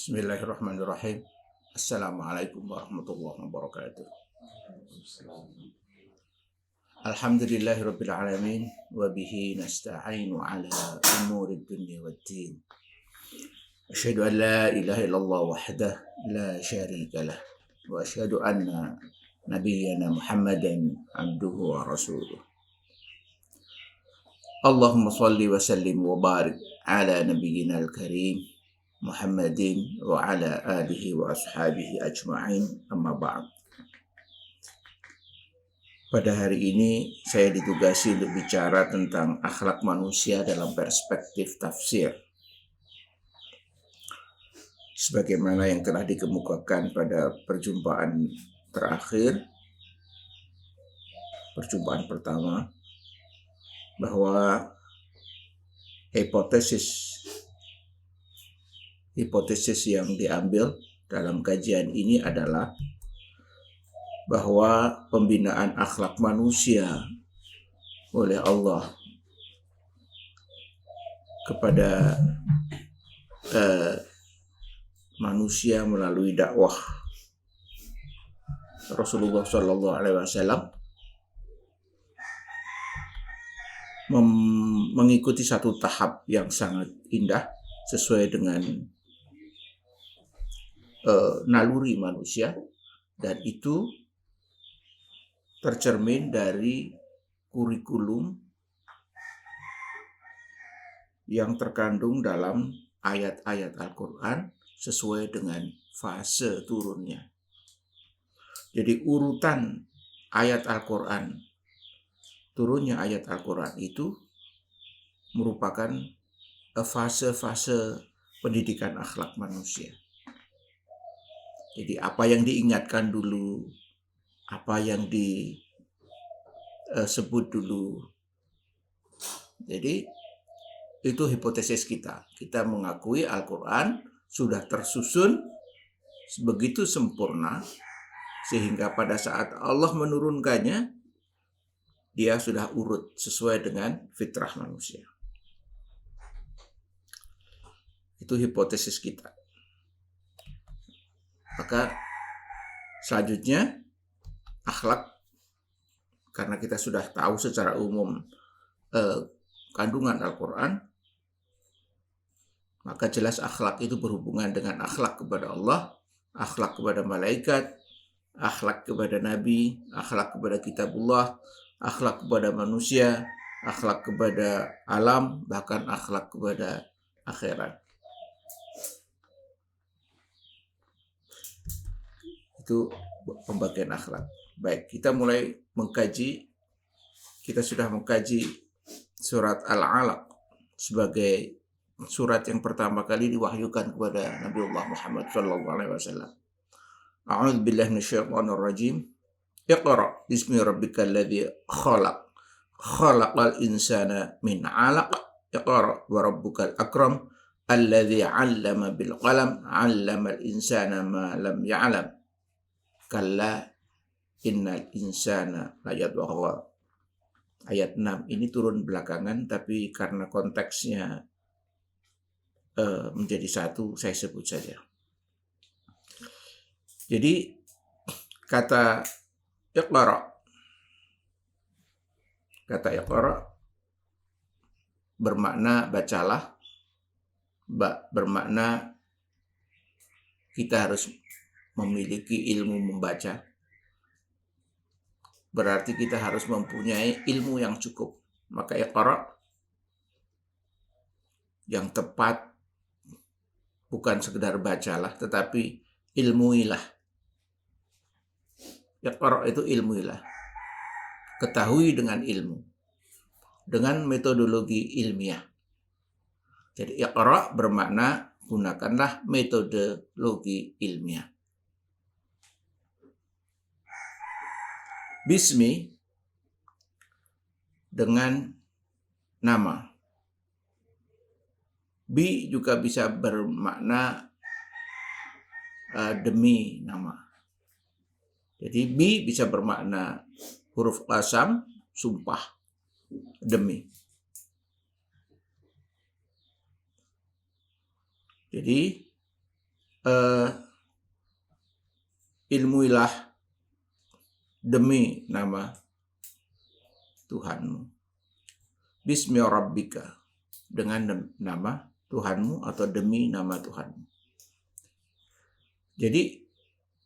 Bismillahirrahmanirrahim. Assalamualaikum warahmatullahi wabarakatuh. Alhamdulillahirabbil alamin wa bihi nasta'inu ala umurid dunya waddin. Asyhadu an la ilaha illallah wahdahu la syarika lah wa asyhadu anna nabiyyana Muhammadan abduhu wa rasuluh. Allahumma salli wa sallim wa barik ala nabiyyina al-karim Muhammadin wa ala alihi wa ashabihi ajma'in, amma ba'd. Pada hari ini saya ditugasi untuk bicara tentang akhlak manusia dalam perspektif tafsir. Sebagaimana yang telah dikemukakan pada perjumpaan terakhir, perjumpaan pertama, bahwa hipotesis yang diambil dalam kajian ini adalah bahwa pembinaan akhlak manusia oleh Allah kepada manusia melalui dakwah Rasulullah SAW mengikuti satu tahap yang sangat indah sesuai dengan naluri manusia, dan itu tercermin dari kurikulum yang terkandung dalam ayat-ayat Al-Quran sesuai dengan fase turunnya. Jadi urutan ayat Al-Quran, turunnya ayat Al-Quran itu merupakan fase-fase pendidikan akhlak manusia. Jadi apa yang diingatkan dulu, apa yang disebut dulu. Jadi itu hipotesis kita. Kita mengakui Al-Quran sudah tersusun begitu sempurna sehingga pada saat Allah menurunkannya, dia sudah urut sesuai dengan fitrah manusia. Itu hipotesis kita. Maka selanjutnya akhlak, karena kita sudah tahu secara umum kandungan Al-Quran, maka jelas akhlak itu berhubungan dengan akhlak kepada Allah, akhlak kepada malaikat, akhlak kepada Nabi, akhlak kepada kitabullah, akhlak kepada manusia, akhlak kepada alam, bahkan akhlak kepada akhirat. Itu pembagian akhlak. Baik, kita mulai mengkaji. Kita sudah mengkaji surat Al-Alaq sebagai surat yang pertama kali diwahyukan kepada Nabiullah Muhammad SAW. A'udzu billahi minasyaitonir rajim. Iqra bismi rabbikal ladzi khalaq. Khalaqal insana min 'alaq. Iqra wa rabbukal akram. Alladzi 'allama bil qalam. 'allamal insana ma lam ya'lam. Kalla innal insana layatgha. Ayat 6 ini turun belakangan, tapi karena konteksnya menjadi satu, saya sebut saja. Jadi kata iqra bermakna bacalah, bermakna kita harus memiliki ilmu membaca. Berarti kita harus mempunyai ilmu yang cukup. Maka iqra yang tepat bukan sekedar bacalah, tetapi ilmuilah. Iqra itu ilmuilah. Ketahui dengan ilmu, dengan metodologi ilmiah. Jadi iqra bermakna gunakanlah metodologi ilmiah. Bismi dengan nama. Bi juga bisa bermakna demi nama. Jadi bi bisa bermakna huruf qasam, sumpah, demi. Jadi ilmuilah demi nama Tuhanmu. Bismi rabbika, dengan nama Tuhanmu atau demi nama Tuhanmu. Jadi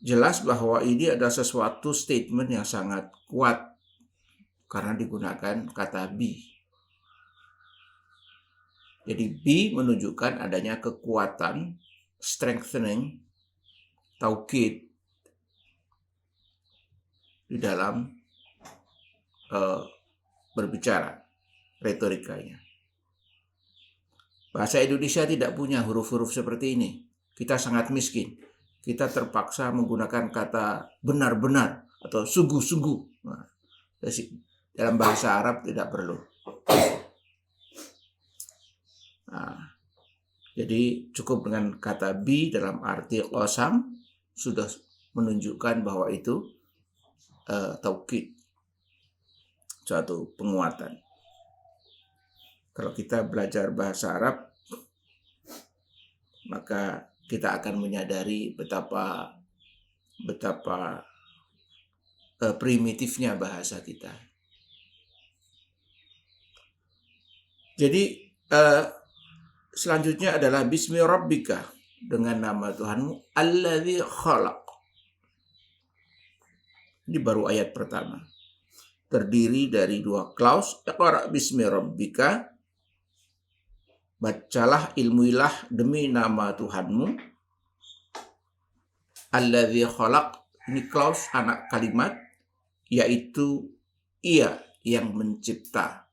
jelas bahwa ini adalah sesuatu statement yang sangat kuat karena digunakan kata bi. Jadi bi menunjukkan adanya kekuatan, strengthening, taukid di dalam berbicara, retorikanya. Bahasa Indonesia tidak punya huruf-huruf seperti ini. Kita sangat miskin. Kita terpaksa menggunakan kata benar-benar atau sungguh-sungguh. Nah, dalam bahasa Arab tidak perlu. Nah, jadi cukup dengan kata bi dalam arti qasam sudah menunjukkan bahwa itu taukid, suatu penguatan. Kalau kita belajar bahasa Arab, maka kita akan menyadari betapa primitifnya bahasa kita. Jadi selanjutnya adalah Bismi Rabbika, dengan nama Tuhanmu, Alladzi khalaq. Ini baru ayat pertama. Terdiri dari dua klaus. Iqra bismi rabbika. Bacalah, ilmuilah demi nama Tuhanmu. Alladzi khalaq. Ini klaus anak kalimat, yaitu Ia yang mencipta.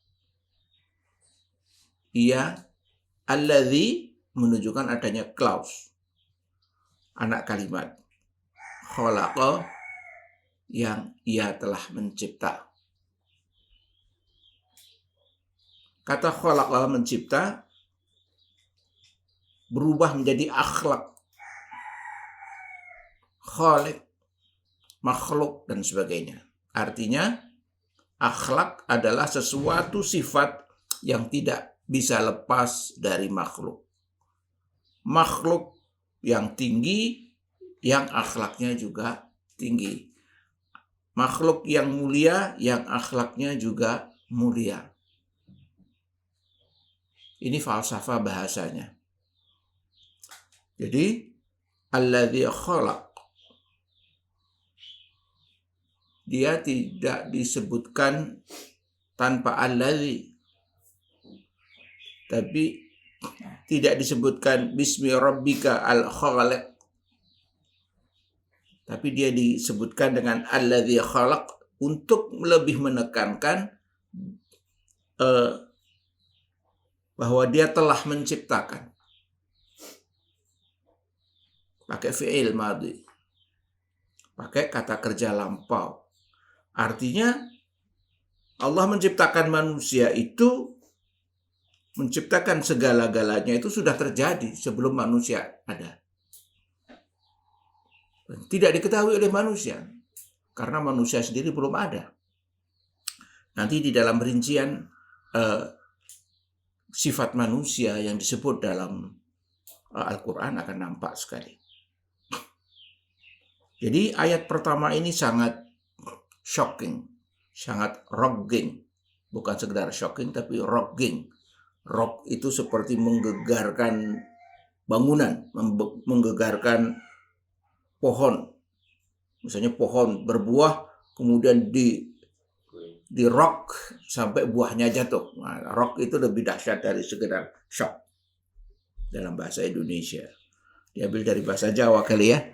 Ia, alladzi menunjukkan adanya klaus anak kalimat. Khalaqa, yang Ia telah mencipta. Kata khalaqa, mencipta, berubah menjadi akhlak, khaliq, makhluk, dan sebagainya. Artinya, akhlak adalah sesuatu sifat yang tidak bisa lepas dari makhluk. Makhluk yang tinggi, yang akhlaknya juga tinggi. Makhluk yang mulia, yang akhlaknya juga mulia. Ini falsafah bahasanya. Jadi, alladzi khalaq, dia tidak disebutkan tanpa alladzi, tapi tidak disebutkan bismi rabbika al-khaliq, tapi dia disebutkan dengan alladzi khalaq untuk lebih menekankan bahwa dia telah menciptakan. Pakai fi'il madhi, pakai kata kerja lampau. Artinya Allah menciptakan manusia itu, menciptakan segala-galanya itu sudah terjadi sebelum manusia ada. Tidak diketahui oleh manusia karena manusia sendiri belum ada. Nanti di dalam rincian sifat manusia yang disebut dalam Al-Quran akan nampak sekali. Jadi ayat pertama ini sangat shocking, sangat rocking. Bukan sekedar shocking, tapi rocking. Rock itu seperti menggegarkan bangunan, menggegarkan pohon. Misalnya pohon berbuah, kemudian di rock sampai buahnya jatuh. Nah, rock itu lebih dahsyat dari sekedar shock dalam bahasa Indonesia. Diambil dari bahasa Jawa kali ya.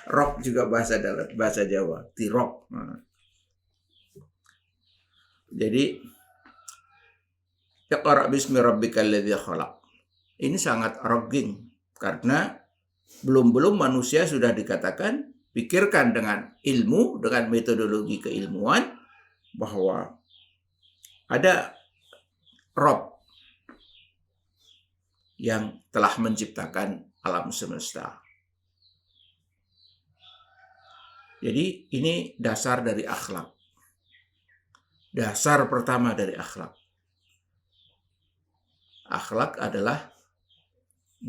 Rock juga bahasa Jawa, di rock. Nah. Jadi Iqra bismi rabbikal ladzi khalaq. Ini sangat rocking karena belum manusia sudah dikatakan, pikirkan dengan ilmu, dengan metodologi keilmuan, bahwa ada Rob yang telah menciptakan alam semesta. Jadi ini dasar dari akhlak. Dasar pertama dari akhlak. Akhlak adalah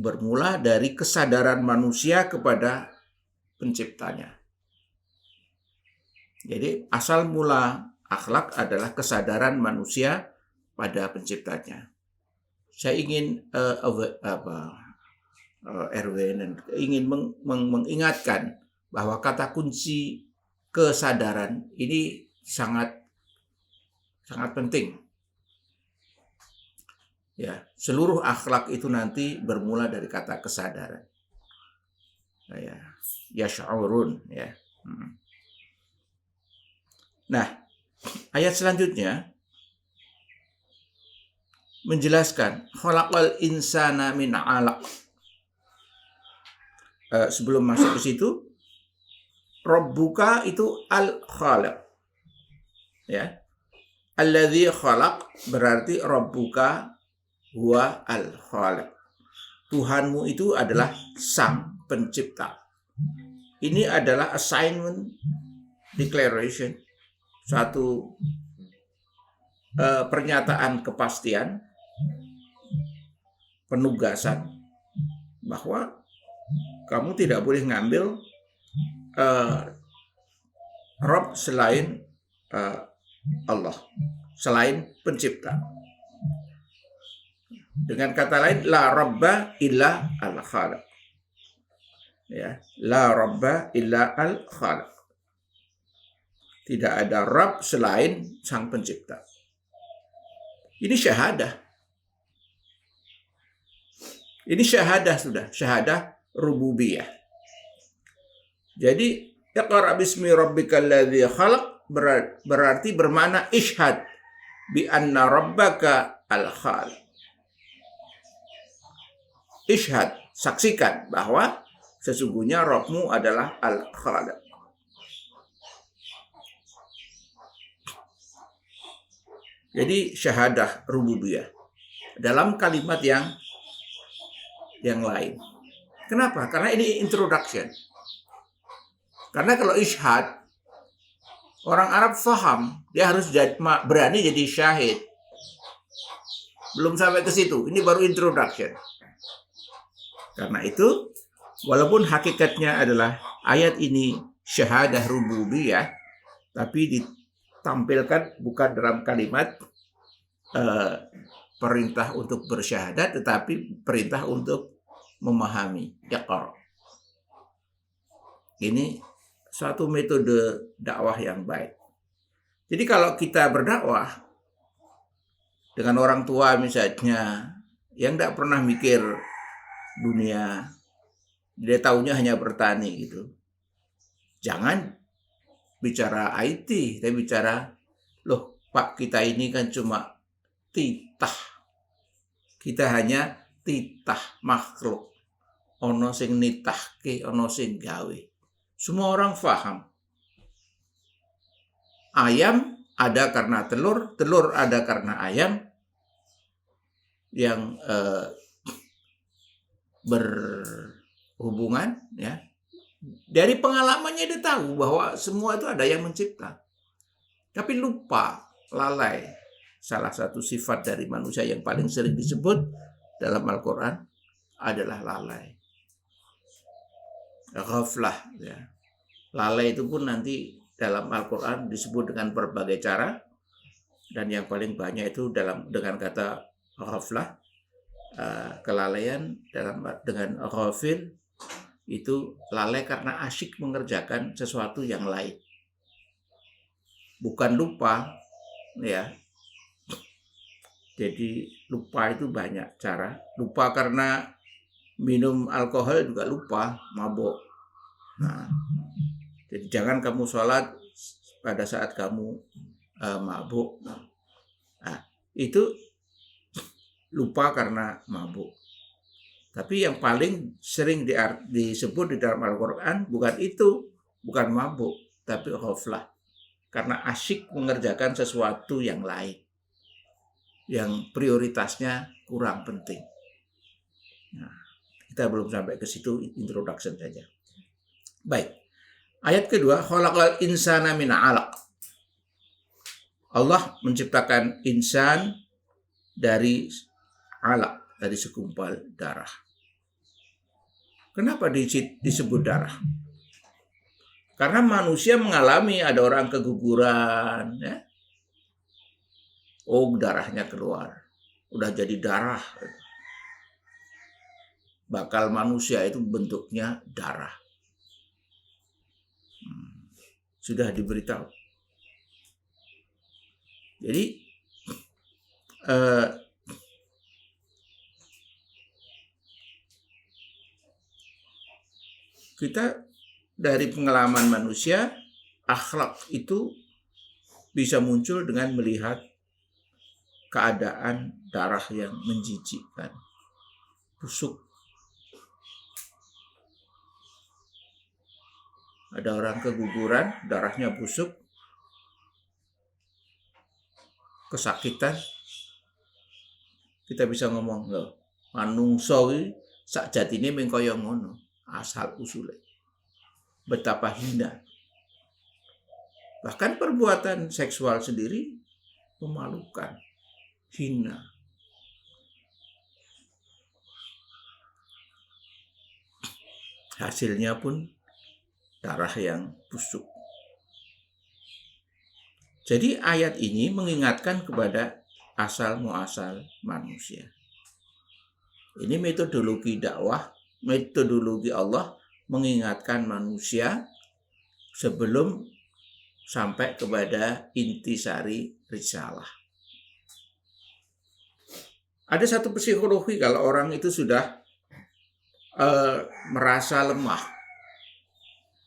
bermula dari kesadaran manusia kepada penciptanya. Jadi asal mula akhlak adalah kesadaran manusia pada penciptanya. Saya ingin Erwin ingin mengingatkan bahwa kata kunci kesadaran ini sangat penting. Ya, seluruh akhlak itu nanti bermula dari kata kesadaran. Ya, yash'urun ya. Nah, ayat selanjutnya menjelaskan khalaqal insana min 'alaq. Sebelum masuk ke situ, Rabbuka itu al-khaliq. Ya. Alladzi khalaq berarti Rabbuka huwa al-khaliq. Tuhanmu itu adalah sang pencipta. Ini adalah assignment declaration, satu pernyataan kepastian, penugasan bahwa kamu tidak boleh ngambil Rabb selain Allah, selain pencipta. Dengan kata lain, la rabba illa al-khaliq. Ya, la rabba illa al-khaliq. Tidak ada Rabb selain sang pencipta. Ini syahadah. Ini syahadah sudah, syahadah rububiyah. Jadi, iqra bismi rabbikal ladzi khalaq berarti bermakna ishhad bi anna rabbaka al-khaliq. Ishhad, saksikan bahwa sesungguhnya Rabbmu adalah al-khaliq. Jadi syahadah rububiyah dalam kalimat yang lain. Kenapa? Karena ini introduction. Karena kalau ishad, orang Arab faham, dia harus berani jadi syahid. Belum sampai ke situ, ini baru introduction. Karena itu, walaupun hakikatnya adalah ayat ini syahadah rububiyah, tapi ditampilkan bukan dalam kalimat perintah untuk bersyahadat, tetapi perintah untuk memahami. Iqra. Ini suatu metode dakwah yang baik. Jadi kalau kita berdakwah dengan orang tua misalnya, yang tidak pernah mikir dunia, dia taunya hanya bertani gitu. Jangan bicara IT, tapi bicara, loh Pak, kita ini kan cuma titah. Kita hanya titah makhluk. Ono sing nitahke, ono sing gawe. Semua orang paham. Ayam ada karena telur, telur ada karena ayam. Yang berhubungan, ya. Dari pengalamannya dia tahu bahwa semua itu ada yang mencipta. Tapi lupa, lalai. Salah satu sifat dari manusia yang paling sering disebut dalam Al-Quran adalah lalai. Ghaflah, ya. Lalai itu pun nanti dalam Al-Quran disebut dengan berbagai cara, dan yang paling banyak itu dengan kata ghaflah, kelalaian dengan ghafil, itu lalai karena asyik mengerjakan sesuatu yang lain. Bukan lupa, ya. Jadi lupa itu banyak cara. Lupa karena minum alkohol juga lupa, mabuk. Nah, jadi jangan kamu sholat pada saat kamu mabuk. Nah, itu lupa karena mabuk. Tapi yang paling sering disebut di dalam Al-Quran bukan itu, bukan mabuk, tapi ghaflah. Karena asyik mengerjakan sesuatu yang lain, yang prioritasnya kurang penting. Nah, kita belum sampai ke situ, introduction saja. Baik. Ayat kedua, khalaqal insana min 'alaq. Allah menciptakan insan dari 'alaq, dari segumpal darah. Kenapa disebut darah? Karena manusia mengalami, ada orang keguguran, ya. Oh, darahnya keluar, udah jadi darah. Bakal manusia itu bentuknya darah. Sudah diberitahu. Jadi kita dari pengalaman manusia, akhlak itu bisa muncul dengan melihat keadaan darah yang menjijikkan, busuk. Ada orang keguguran, darahnya busuk, kesakitan. Kita bisa ngomong, loh, manungso sakjatine mung kaya ngono, asal usule. Betapa hina. Bahkan perbuatan seksual sendiri memalukan, hina. Hasilnya pun darah yang busuk. Jadi ayat ini mengingatkan kepada asal muasal manusia. Ini metodologi dakwah, metodologi Allah mengingatkan manusia sebelum sampai kepada intisari risalah. Ada satu psikologi kalau orang itu sudah merasa lemah,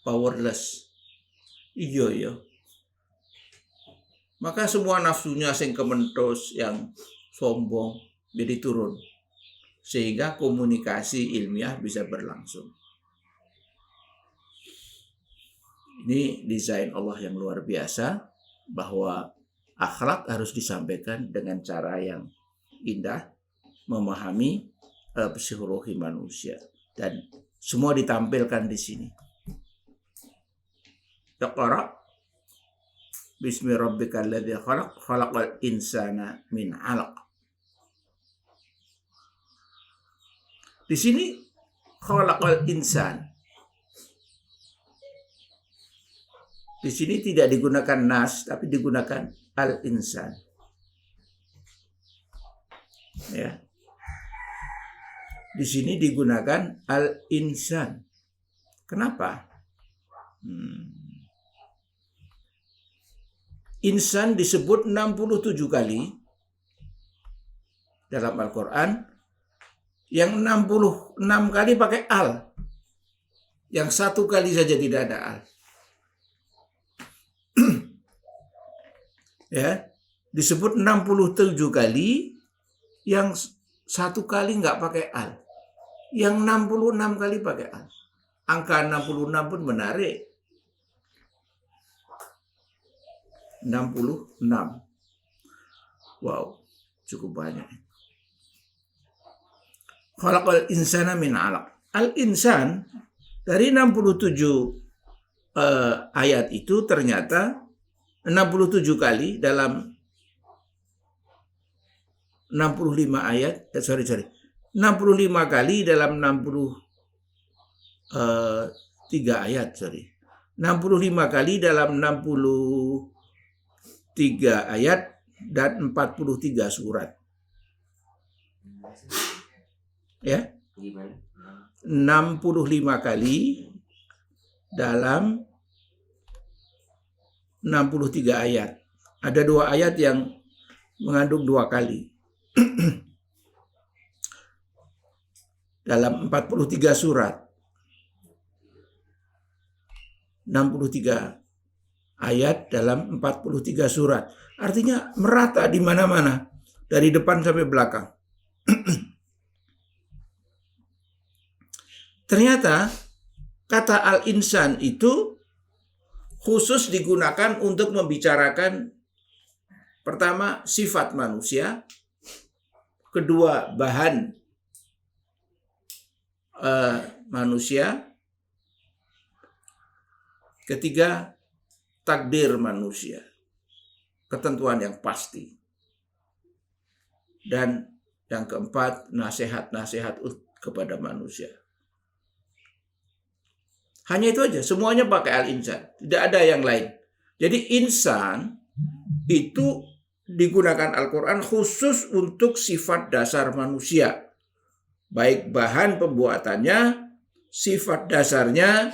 powerless. Iya. Maka semua nafsunya sing kementos, yang sombong, jadi turun. Sehingga komunikasi ilmiah bisa berlangsung. Ini desain Allah yang luar biasa, bahwa akhlak harus disampaikan dengan cara yang indah, memahami psikologi manusia. Dan semua ditampilkan di sini. Iqra bismi rabbikal ladzi khalaq, khalaqal insana min 'alaq. Di sini khalaqal insan. Di sini tidak digunakan nas, tapi digunakan al-insan. Ya. Di sini digunakan al-insan. Kenapa? Insan disebut 67 kali dalam Al-Quran. Yang 66 kali pakai al. Yang 1 kali saja tidak ada al. Ya, disebut 67 kali, yang 1 kali nggak pakai al. Yang 66 kali pakai al. Angka 66 pun menarik. 66. Wow, cukup banyak. Khalaqal insana min 'alaq. Al-insan dari 67 ayat itu ternyata 67 kali dalam 65 ayat, 65 kali dalam 63 ayat, 65 kali dalam 63 ayat dan 43 surat. Ya. 65 kali dalam 63 ayat. Ada 2 ayat yang mengandung 2 kali. Dalam 43 surat. 63 ayat dalam 43 surat. Artinya merata di mana-mana. Dari depan sampai belakang. Ternyata kata al-insan itu khusus digunakan untuk membicarakan pertama sifat manusia, kedua bahan manusia, ketiga takdir manusia, ketentuan yang pasti, dan yang keempat nasihat-nasihat kepada manusia. Hanya itu aja, semuanya pakai al-insan. Tidak ada yang lain. Jadi insan itu digunakan Al-Quran khusus untuk sifat dasar manusia. Baik bahan pembuatannya, sifat dasarnya,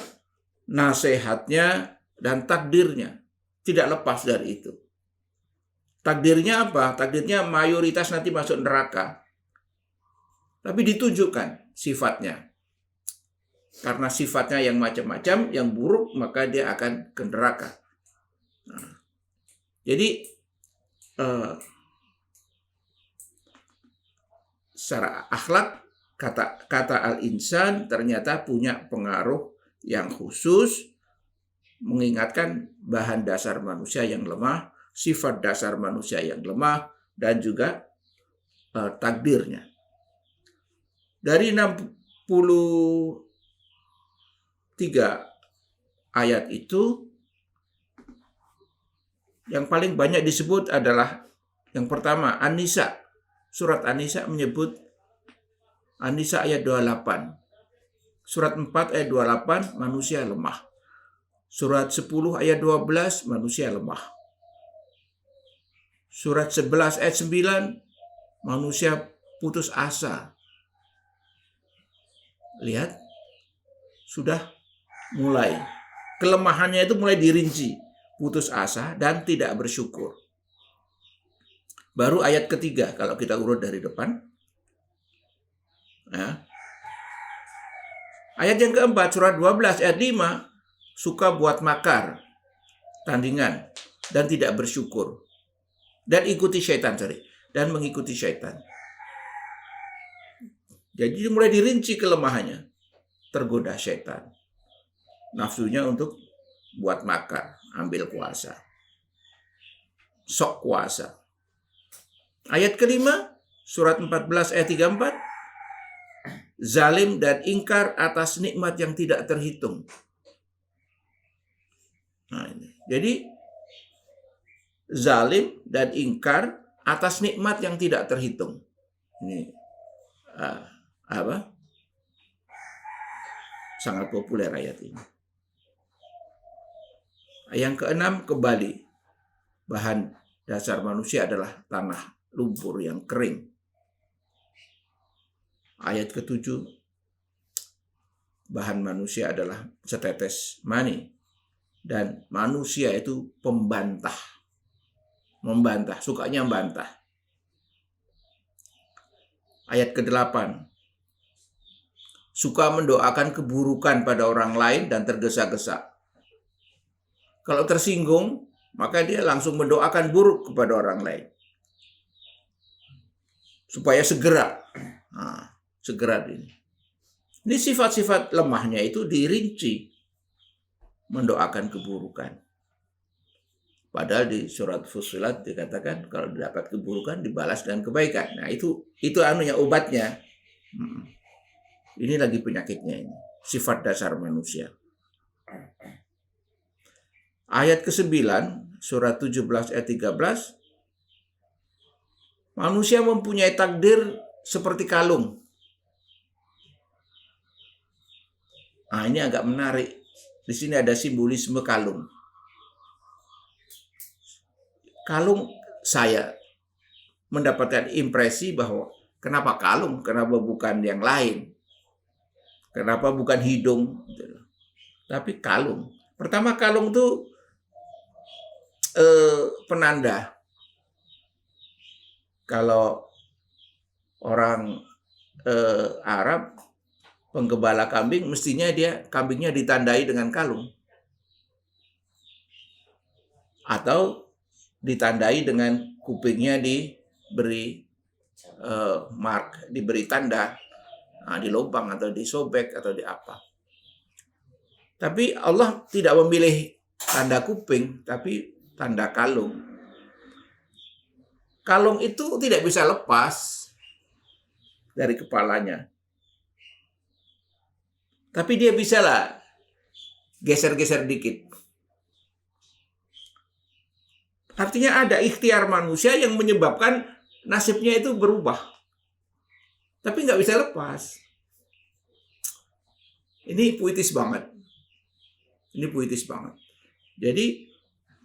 nasihatnya, dan takdirnya. Tidak lepas dari itu. Takdirnya apa? Takdirnya mayoritas nanti masuk neraka. Tapi ditunjukkan sifatnya. Karena sifatnya yang macam-macam, yang buruk, maka dia akan ke neraka. Nah, jadi secara akhlak, kata al-insan ternyata punya pengaruh yang khusus, mengingatkan bahan dasar manusia yang lemah, sifat dasar manusia yang lemah, dan juga takdirnya. Dari 63 ayat itu, yang paling banyak disebut adalah yang pertama, An-Nisa. Surat An-Nisa menyebut An-Nisa ayat 28. Surat 4 ayat 28, manusia lemah. Surat 10 ayat 12, manusia lemah. Surat 11 ayat 9, manusia putus asa. Lihat, sudah mulai. Kelemahannya itu mulai dirinci. Putus asa dan tidak bersyukur. Baru ayat ketiga, kalau kita urut dari depan. Ya. Ayat yang keempat, surat 12 ayat 5, suka buat makar, tandingan, dan tidak bersyukur. Dan ikuti syaitan, dan mengikuti syaitan. Jadi mulai dirinci kelemahannya. Tergoda syaitan. Nafsunya untuk buat makar, ambil kuasa. Sok kuasa. Ayat kelima, surat 14 ayat 34, zalim dan ingkar atas nikmat yang tidak terhitung. Nah, ini. Jadi zalim dan ingkar atas nikmat yang tidak terhitung. Ini sangat populer ayat ini. Yang keenam, kembali. Bahan dasar manusia adalah tanah, lumpur yang kering. Ayat ketujuh, bahan manusia adalah setetes mani. Dan manusia itu pembantah. Membantah, sukanya membantah. Ayat ke-8, suka mendoakan keburukan pada orang lain dan tergesa-gesa. Kalau tersinggung, maka dia langsung mendoakan buruk kepada orang lain. Supaya segera ini sifat-sifat lemahnya itu dirinci, mendoakan keburukan. Padahal di surat Fussilat dikatakan kalau dapat keburukan dibalas dengan kebaikan. Nah, itu obatnya. Ini lagi penyakitnya ini, sifat dasar manusia. Ayat ke-9, surat 17 ayat 13, manusia mempunyai takdir seperti kalung. Nah, ini agak menarik. Di sini ada simbolisme kalung. Kalung, saya mendapatkan impresi bahwa kenapa kalung? Kenapa bukan yang lain? Kenapa bukan hidung? Tapi kalung. Pertama, kalung itu penanda. Kalau orang Arab, penggembala kambing, mestinya kambingnya ditandai dengan kalung. Atau ditandai dengan kupingnya diberi mark, diberi tanda, di lubang atau disobek atau di apa. Tapi Allah tidak memilih tanda kuping, tapi tanda kalung. Kalung itu tidak bisa lepas dari kepalanya. Tapi dia bisalah geser-geser dikit. Artinya ada ikhtiar manusia yang menyebabkan nasibnya itu berubah. Tapi nggak bisa lepas. Ini puitis banget. Ini puitis banget. Jadi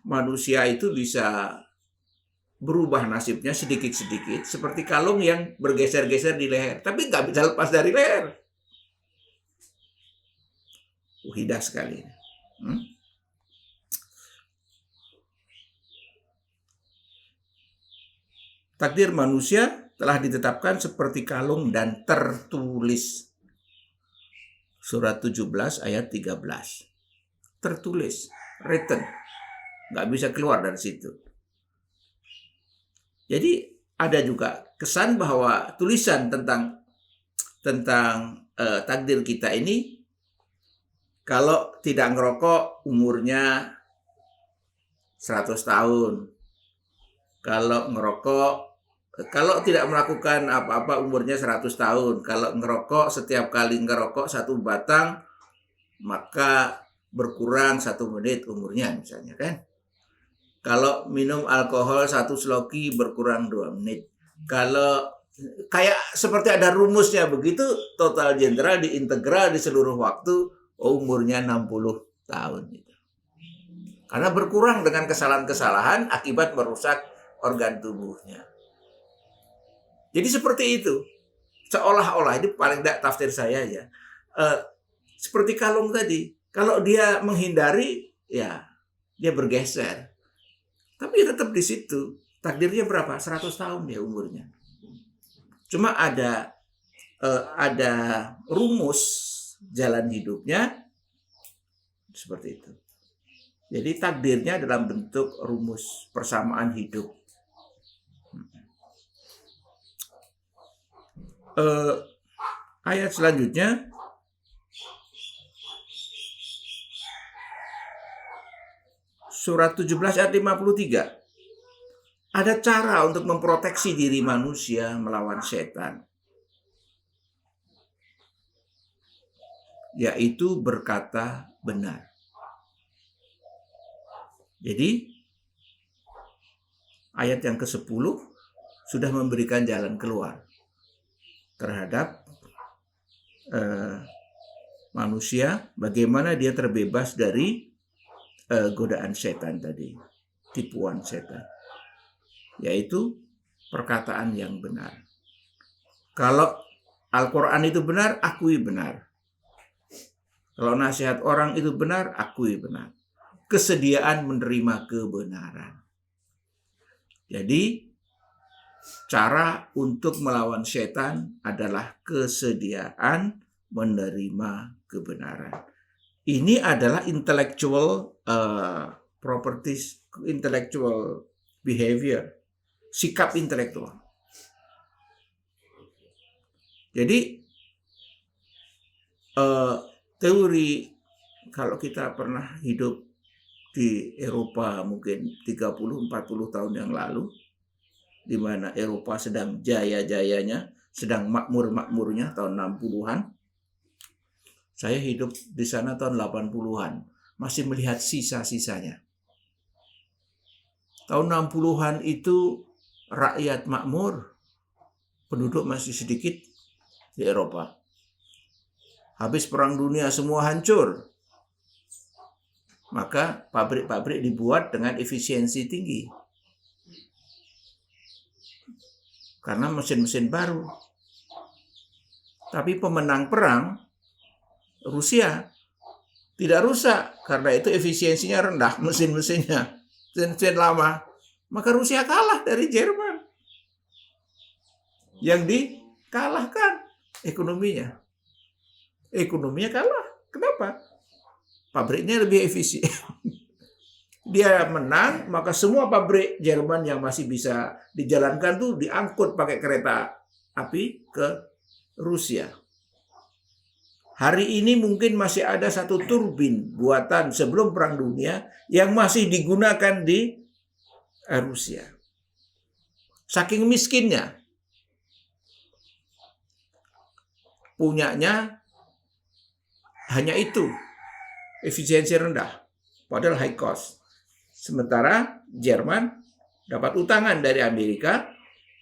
manusia itu bisa berubah nasibnya sedikit-sedikit seperti kalung yang bergeser-geser di leher, tapi nggak bisa lepas dari leher. Indah sekali. Takdir manusia telah ditetapkan seperti kalung dan tertulis. Surat 17 ayat 13. Tertulis, written. Nggak bisa keluar dari situ. Jadi ada juga kesan bahwa tulisan tentang takdir kita ini, kalau tidak ngerokok umurnya 100 tahun. Kalau ngerokok, kalau tidak melakukan apa-apa umurnya 100 tahun. Kalau ngerokok, setiap kali ngerokok 1 batang, maka berkurang 1 menit umurnya misalnya kan. Kalau minum alkohol 1 sloki berkurang 2 menit. Kalau kayak seperti ada rumusnya begitu, total general diintegral di seluruh waktu, umurnya 60 tahun. Karena berkurang dengan kesalahan-kesalahan akibat merusak organ tubuhnya. Jadi seperti itu. Seolah-olah, ini paling tidak tafsir saya ya. Seperti kalung tadi. Kalau dia menghindari, ya dia bergeser. Tapi tetap di situ. Takdirnya berapa? 100 tahun ya umurnya. Cuma ada rumus jalan hidupnya seperti itu. Jadi takdirnya dalam bentuk rumus persamaan hidup. Ayat selanjutnya, surat 17 ayat 53. Ada cara untuk memproteksi diri manusia melawan setan, yaitu berkata benar. Jadi ayat yang ke-10 sudah memberikan jalan keluar terhadap manusia, bagaimana dia terbebas dari godaan setan tadi, tipuan setan, yaitu perkataan yang benar. Kalau Al-Quran itu benar, akui benar. Kalau nasihat orang itu benar, akui benar. Kesediaan menerima kebenaran. Jadi cara untuk melawan setan adalah kesediaan menerima kebenaran. Ini adalah intellectual properties, intellectual behavior, sikap intelektual. Jadi teori, kalau kita pernah hidup di Eropa mungkin 30-40 tahun yang lalu, di mana Eropa sedang jaya-jayanya, sedang makmur-makmurnya tahun 60-an. Saya hidup di sana tahun 80-an, masih melihat sisa-sisanya. Tahun 60-an itu rakyat makmur, penduduk masih sedikit di Eropa. Habis Perang Dunia semua hancur. Maka pabrik-pabrik dibuat dengan efisiensi tinggi. Karena mesin-mesin baru. Tapi pemenang perang, Rusia, tidak rusak. Karena itu efisiensinya rendah, mesin-mesinnya. Mesin lama. Maka Rusia kalah dari Jerman. Yang dikalahkan ekonominya. Ekonominya kalah. Kenapa? Pabriknya lebih efisien. Dia menang, maka semua pabrik Jerman yang masih bisa dijalankan tuh diangkut pakai kereta api ke Rusia. Hari ini mungkin masih ada 1 turbin buatan sebelum Perang Dunia yang masih digunakan di Rusia. Saking miskinnya. Punyanya hanya itu. Efisiensi rendah, padahal high cost. Sementara Jerman dapat utangan dari Amerika,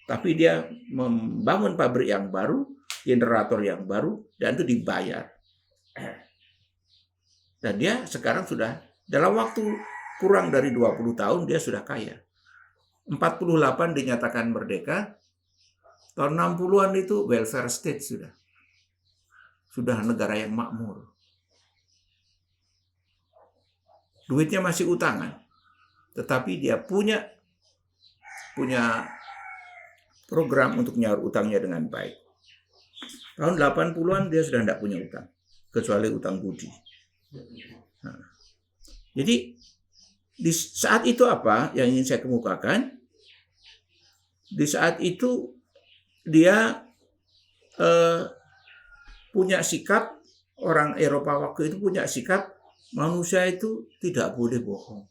tapi dia membangun pabrik yang baru, generator yang baru, dan itu dibayar. Dan dia sekarang sudah dalam waktu kurang dari 20 tahun dia sudah kaya. 48 dinyatakan merdeka. Tahun 60-an itu welfare state sudah. Sudah negara yang makmur. Duitnya masih utangan. Tetapi dia punya program untuk nyaur utangnya dengan baik. Tahun 80-an dia sudah tidak punya utang. Kecuali utang budi. Nah, jadi di saat itu apa yang ingin saya kemukakan? Di saat itu dia punya sikap, orang Eropa waktu itu punya sikap, manusia itu tidak boleh bohong.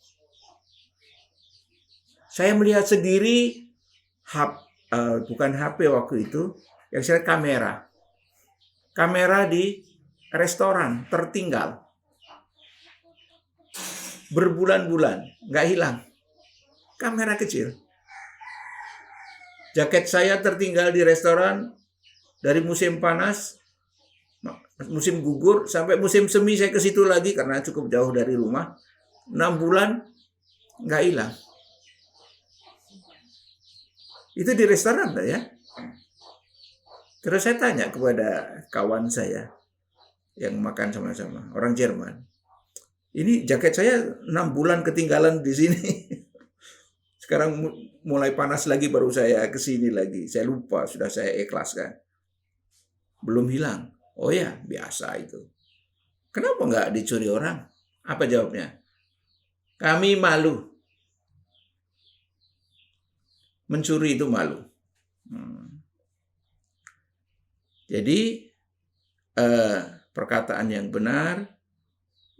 Saya melihat sendiri, bukan HP waktu itu, yang saya kamera. Kamera di restoran tertinggal. Berbulan-bulan, nggak hilang. Kamera kecil. Jaket saya tertinggal di restoran dari musim panas, musim gugur, sampai musim semi saya ke situ lagi karena cukup jauh dari rumah. 6 bulan, nggak hilang. Itu di restoran ya. Terus saya tanya kepada kawan saya yang makan sama-sama, orang Jerman. Ini jaket saya 6 bulan ketinggalan di sini. Sekarang mulai panas lagi baru saya ke sini lagi. Saya lupa, sudah saya ikhlaskan. Belum hilang. Oh ya, biasa itu. Kenapa nggak dicuri orang? Apa jawabnya? Kami malu. Mencuri itu malu. Jadi perkataan yang benar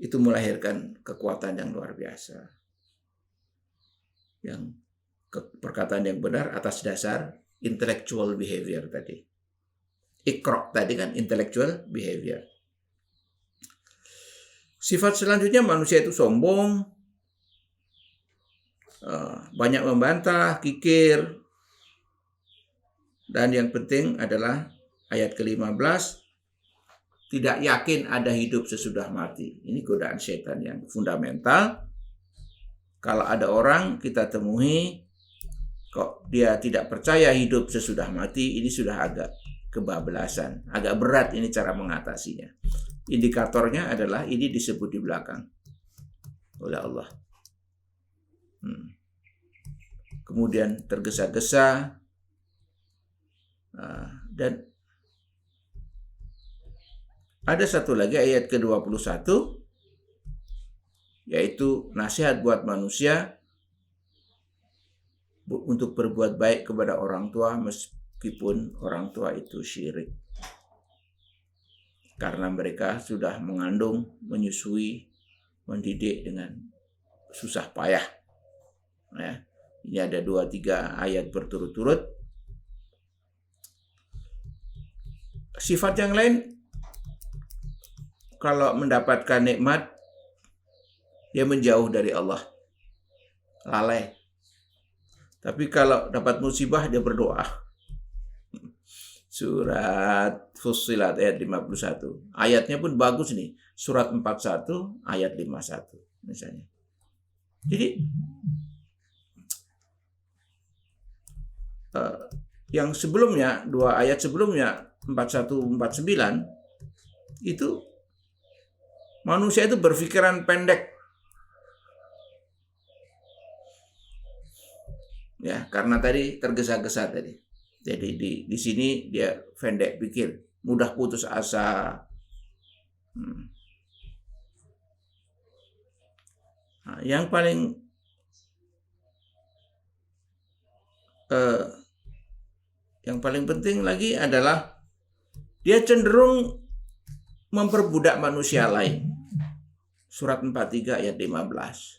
itu melahirkan kekuatan yang luar biasa. Yang perkataan yang benar atas dasar intellectual behavior tadi. Iqra tadi kan intellectual behavior. Sifat selanjutnya manusia itu sombong, banyak membantah, kikir, dan yang penting adalah ayat ke-15, tidak yakin ada hidup sesudah mati. Ini godaan setan yang fundamental. Kalau ada orang kita temui, kok dia tidak percaya hidup sesudah mati, ini sudah agak kebablasan. Agak berat ini cara mengatasinya. Indikatornya adalah ini disebut di belakang oleh Allah. Kemudian tergesa-gesa, dan ada satu lagi ayat ke-21, yaitu nasihat buat manusia untuk berbuat baik kepada orang tua meskipun orang tua itu syirik. Karena mereka sudah mengandung, menyusui, mendidik dengan susah payah. Ya, ini ada 2-3 ayat berturut-turut. Sifat yang lain, kalau mendapatkan nikmat, dia menjauh dari Allah. Lalai. Tapi kalau dapat musibah, dia berdoa. Surat Fussilat ayat 51. Ayatnya pun bagus nih. Surat 41 ayat 51 misalnya. Jadi yang sebelumnya, 2 ayat sebelumnya 41-49 itu manusia itu berpikiran pendek. Ya, karena tadi tergesa-gesa tadi. Jadi di sini dia pendek pikir, mudah putus asa. Nah, yang paling penting lagi adalah dia cenderung memperbudak manusia lain. Surat 43 ayat 15.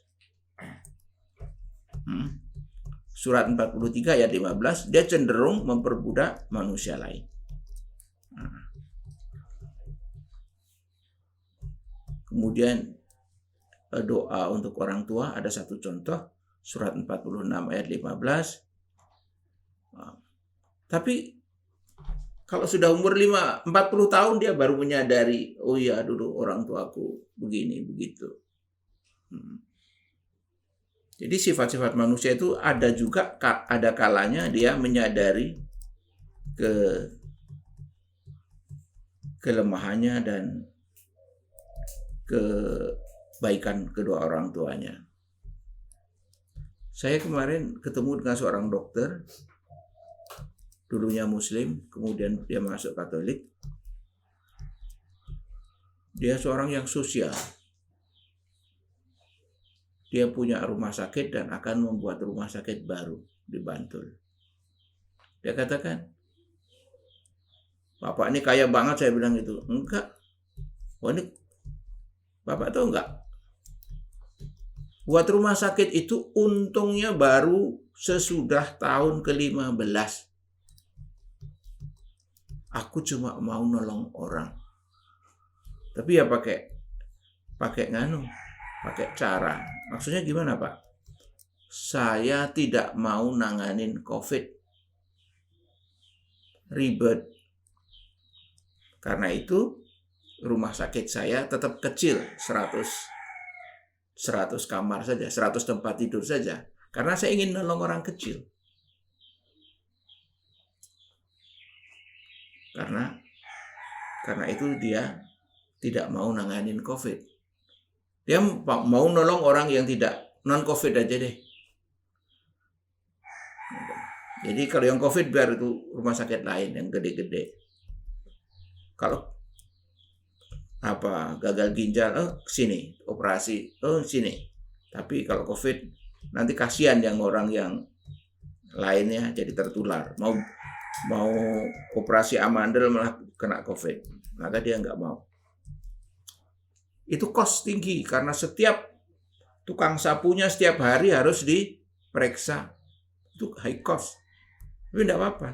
Surat 43 ayat 15, dia cenderung memperbudak manusia lain. Kemudian doa untuk orang tua, ada satu contoh, surat 46 ayat 15. Tapi Kalau sudah umur 40 tahun dia baru menyadari, oh iya dulu orang tuaku begini, begitu. Jadi sifat-sifat manusia itu ada juga, ada kalanya dia menyadari kelemahannya dan kebaikan kedua orang tuanya. Saya kemarin ketemu dengan seorang dokter, dulunya Muslim, kemudian dia masuk Katolik. Dia seorang yang sosial. Dia punya rumah sakit dan akan membuat rumah sakit baru di Bantul. Dia katakan, Bapak ini kaya banget, saya bilang itu. Enggak. Wah, ini Bapak tahu enggak? Buat rumah sakit itu untungnya baru sesudah tahun ke-15. Aku cuma mau nolong orang. Tapi ya pakai cara. Maksudnya gimana, Pak? Saya tidak mau nanganin COVID. Ribet. Karena itu rumah sakit saya tetap kecil, 100 kamar saja, 100 tempat tidur saja. Karena saya ingin nolong orang kecil. Karena itu dia tidak mau nanganin COVID. Dia mau nolong orang yang tidak non-COVID aja deh. Jadi kalau yang COVID biar itu rumah sakit lain yang gede-gede. Kalau gagal ginjal, sini operasi, sini. Tapi kalau COVID nanti kasihan yang orang yang lainnya jadi tertular. Mau operasi amandel malah kena COVID. Maka dia nggak mau. Itu cost tinggi karena setiap tukang sapunya setiap hari harus diperiksa. Itu high cost. Tapi enggak apa-apa.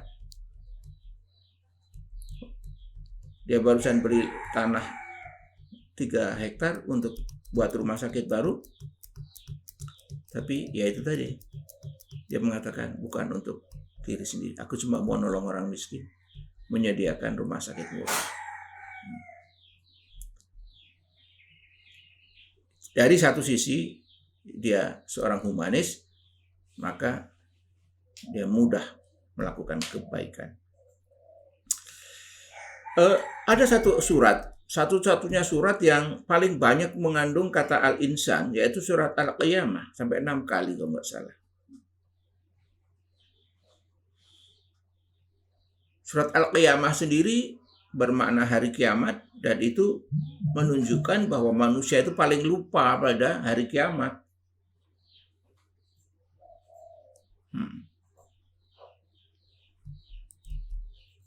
Dia barusan beli tanah 3 hektar untuk buat rumah sakit baru. Tapi ya itu tadi. Dia mengatakan bukan untuk diri sendiri. Aku cuma mau nolong orang miskin. Menyediakan rumah sakit murah. Dari satu sisi dia seorang humanis, maka dia mudah melakukan kebaikan. Ada satu-satunya surat yang paling banyak mengandung kata al-insan, yaitu surat Al-Qiyamah, sampai 6 kali kalau nggak salah. Surat Al-Qiyamah sendiri bermakna hari kiamat, dan itu menunjukkan bahwa manusia itu paling lupa pada hari kiamat.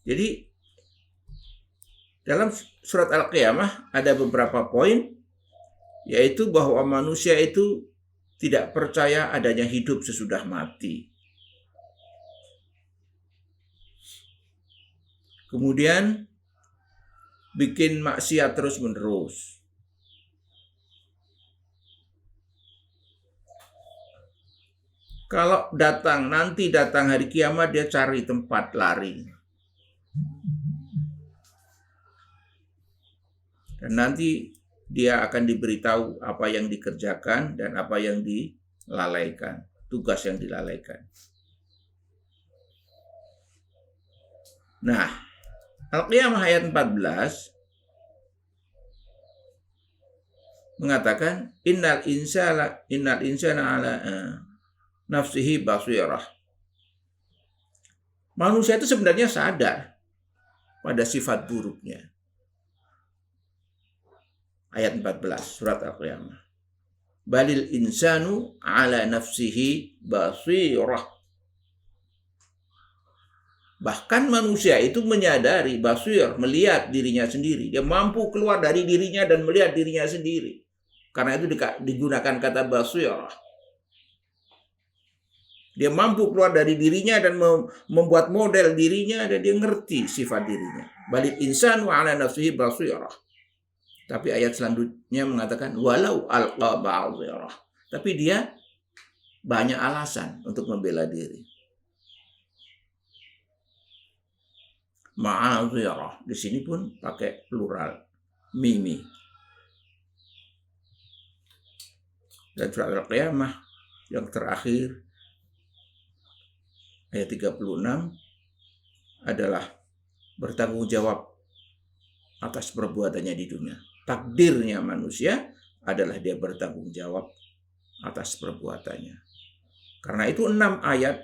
Jadi dalam surat Al-Qiyamah ada beberapa poin, yaitu bahwa manusia itu tidak percaya adanya hidup sesudah mati. Kemudian bikin maksiat terus-menerus. Kalau nanti datang hari kiamat, dia cari tempat lari. Dan nanti dia akan diberitahu apa yang dikerjakan dan apa yang dilalaikan, tugas yang dilalaikan. Nah, Al-Qiyamah ayat 14 mengatakan innal insana ala nafsihi basirah. Manusia itu sebenarnya sadar pada sifat buruknya. Ayat 14 surat Al-Qiyamah. Balil insanu ala nafsihi basirah. Bahkan manusia itu menyadari, basir, melihat dirinya sendiri. Dia mampu keluar dari dirinya dan melihat dirinya sendiri. Karena itu digunakan kata basir. Dia mampu keluar dari dirinya dan membuat model dirinya, dan dia ngerti sifat dirinya. Balil insanu ala nafsihi basirah. Tapi ayat selanjutnya mengatakan walau alqa ba'dhirah. Tapi dia banyak alasan untuk membela diri. Ma'adzirah. Di sini pun pakai plural, mimi. Dan surat Al-Qiyamah yang terakhir ayat 36 adalah bertanggung jawab atas perbuatannya di dunia. Takdirnya manusia adalah dia bertanggung jawab atas perbuatannya. Karena itu 6 ayat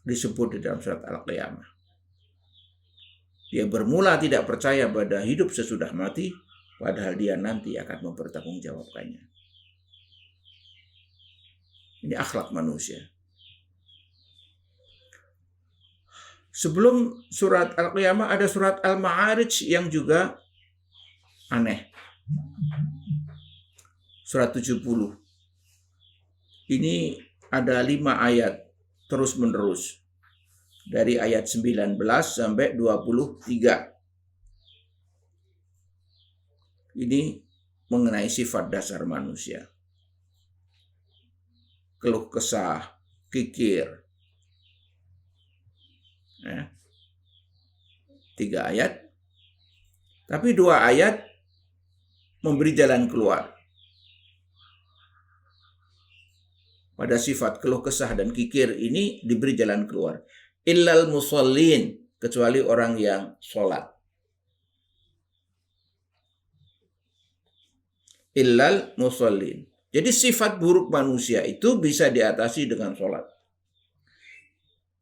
disebut di dalam surat Al-Qiyamah. Dia bermula tidak percaya pada hidup sesudah mati, padahal dia nanti akan mempertanggungjawabkannya. Ini akhlak manusia. Sebelum surat Al-Qiyamah ada surat Al-Ma'arij yang juga aneh. Surat 70. Ini ada 5 ayat terus menerus. Dari ayat 19 sampai 23. Ini mengenai sifat dasar manusia. Keluh kesah, kikir. 3 ayat. Tapi 2 ayat memberi jalan keluar. Pada sifat keluh kesah dan kikir ini diberi jalan keluar. Illal musallin, kecuali orang yang sholat. Illal musallin. Jadi sifat buruk manusia itu bisa diatasi dengan sholat.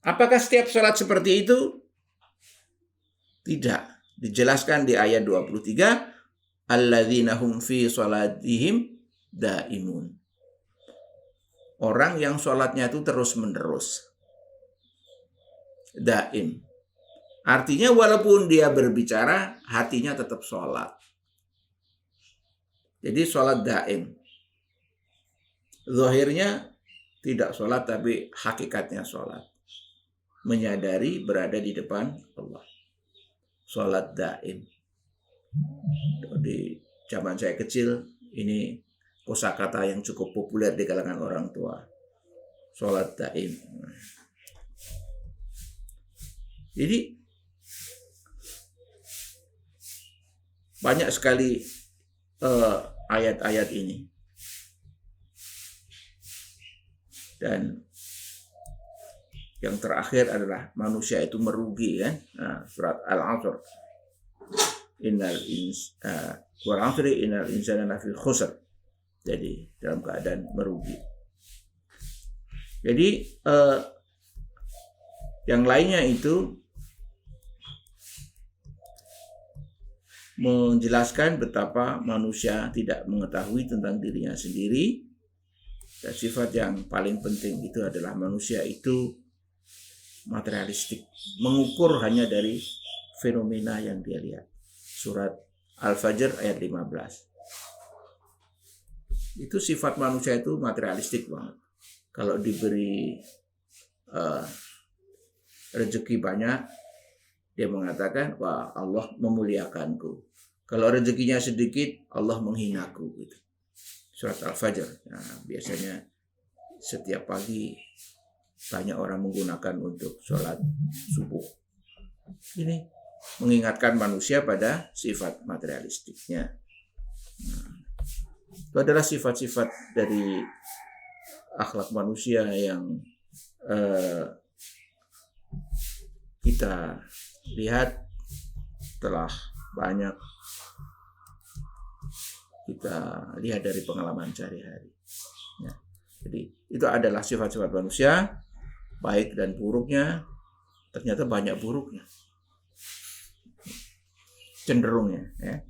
Apakah setiap sholat seperti itu? Tidak. Dijelaskan di ayat 23. Alladzina hum fi sholatihim daimun. Orang yang sholatnya itu terus menerus. Daim. Artinya walaupun dia berbicara, hatinya tetap sholat. Jadi sholat daim. Zahirnya tidak sholat, tapi hakikatnya sholat. Menyadari berada di depan Allah. Sholat daim. Di zaman saya kecil, ini kosakata yang cukup populer di kalangan orang tua. Sholat daim. Jadi banyak sekali ayat-ayat ini. Dan yang terakhir adalah manusia itu merugi, kan? Nah, surat Al-Asr. Innal insana lafi khusr. Jadi dalam keadaan merugi. Jadi yang lainnya itu menjelaskan betapa manusia tidak mengetahui tentang dirinya sendiri. Dan sifat yang paling penting itu adalah manusia itu materialistik, mengukur hanya dari fenomena yang dia lihat. Surat Al-Fajr ayat 15. Itu sifat manusia itu materialistik banget. Kalau diberi rezeki banyak, dia mengatakan, wah, Allah memuliakanku. Kalau rezekinya sedikit, Allah menghinaku. Gitu. Surat Al-Fajr. Nah, biasanya setiap pagi banyak orang menggunakan untuk sholat subuh. Ini mengingatkan manusia pada sifat materialistiknya. Nah, itu adalah sifat-sifat dari akhlak manusia yang kita lihat telah banyak kita lihat dari pengalaman sehari-hari. Ya. Jadi itu adalah sifat-sifat manusia, baik dan buruknya. Ternyata banyak buruknya, cenderungnya. Ya.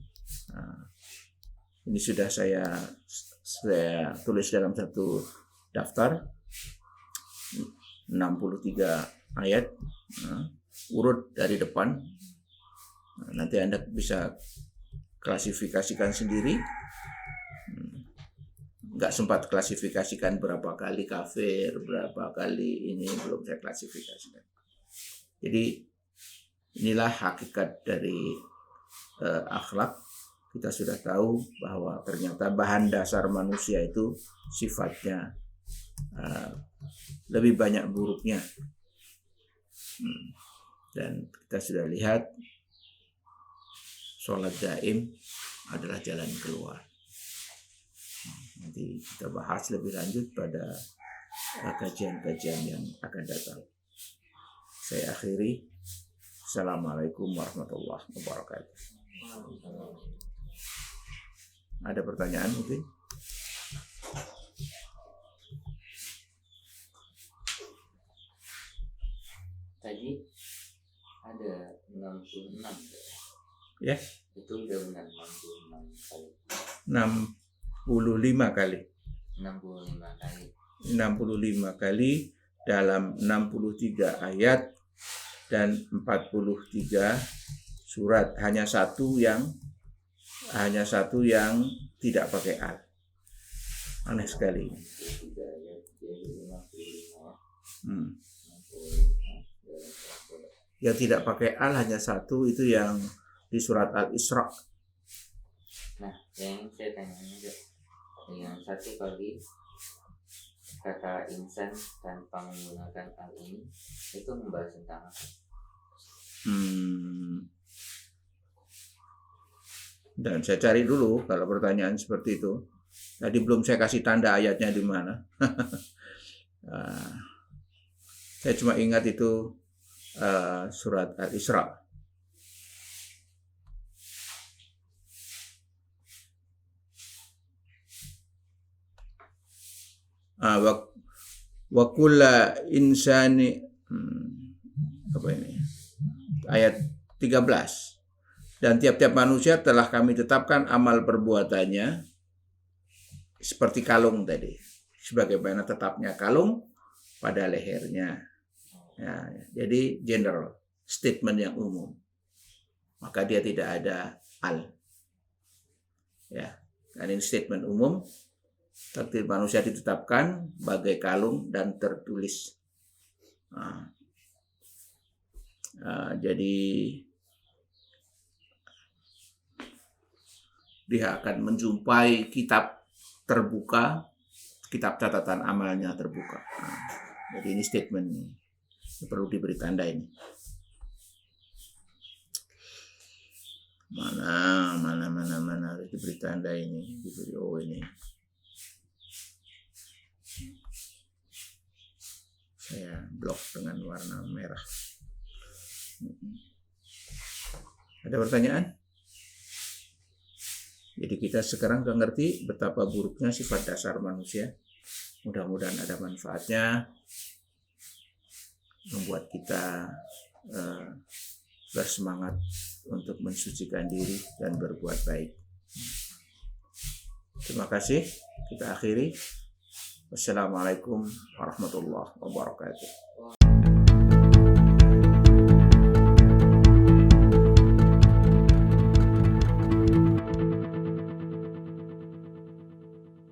Nah, ini sudah saya tulis dalam satu daftar 63 ayat, urut dari depan. Nanti Anda bisa klasifikasikan sendiri. Nggak sempat klasifikasikan berapa kali kafir, berapa kali ini belum saya klasifikasikan. Jadi inilah hakikat dari akhlak. Kita sudah tahu bahwa ternyata bahan dasar manusia itu sifatnya lebih banyak buruknya Dan kita sudah lihat sholat daim adalah jalan keluar. Nanti kita bahas lebih lanjut pada kajian-kajian yang akan datang. Saya akhiri. Assalamualaikum warahmatullahi wabarakatuh. Ada pertanyaan mungkin? Tadi ada 66. Ya. Itu udah benar 66 kali. 65 kali. 65 kali. 65 kali dalam 63 ayat dan 43 surat. Hanya satu yang tidak pakai al. Aneh sekali. Yang tidak pakai al hanya satu, itu yang di surat Al-Isra. Nah, yang saya tanya juga, yang satu kali kata insan tanpa menggunakan al ini itu membahas tentang apa? Dan saya cari dulu kalau pertanyaan seperti itu. Tadi belum saya kasih tanda ayatnya di mana. Saya cuma ingat itu surat Al-Isra. Wa kulla insani apa ini? Ayat 13. Dan tiap-tiap manusia telah kami tetapkan amal perbuatannya seperti kalung tadi. Sebagaimana tetapnya kalung pada lehernya. Ya, jadi general statement yang umum. Maka dia tidak ada al. Ya, dan ini statement umum. Takdir manusia ditetapkan bagai kalung dan tertulis. Jadi dia akan menjumpai kitab terbuka, kitab catatan amalnya terbuka. Jadi ini statement ini perlu diberi tanda ini. Mana diberi tanda ini, diberi ini. Saya blok dengan warna merah. Ada pertanyaan? Jadi kita sekarang sudah ngerti betapa buruknya sifat dasar manusia. Mudah-mudahan ada manfaatnya, membuat kita bersemangat untuk mensucikan diri dan berbuat baik. Terima kasih. Kita akhiri. Wassalamualaikum warahmatullahi wabarakatuh.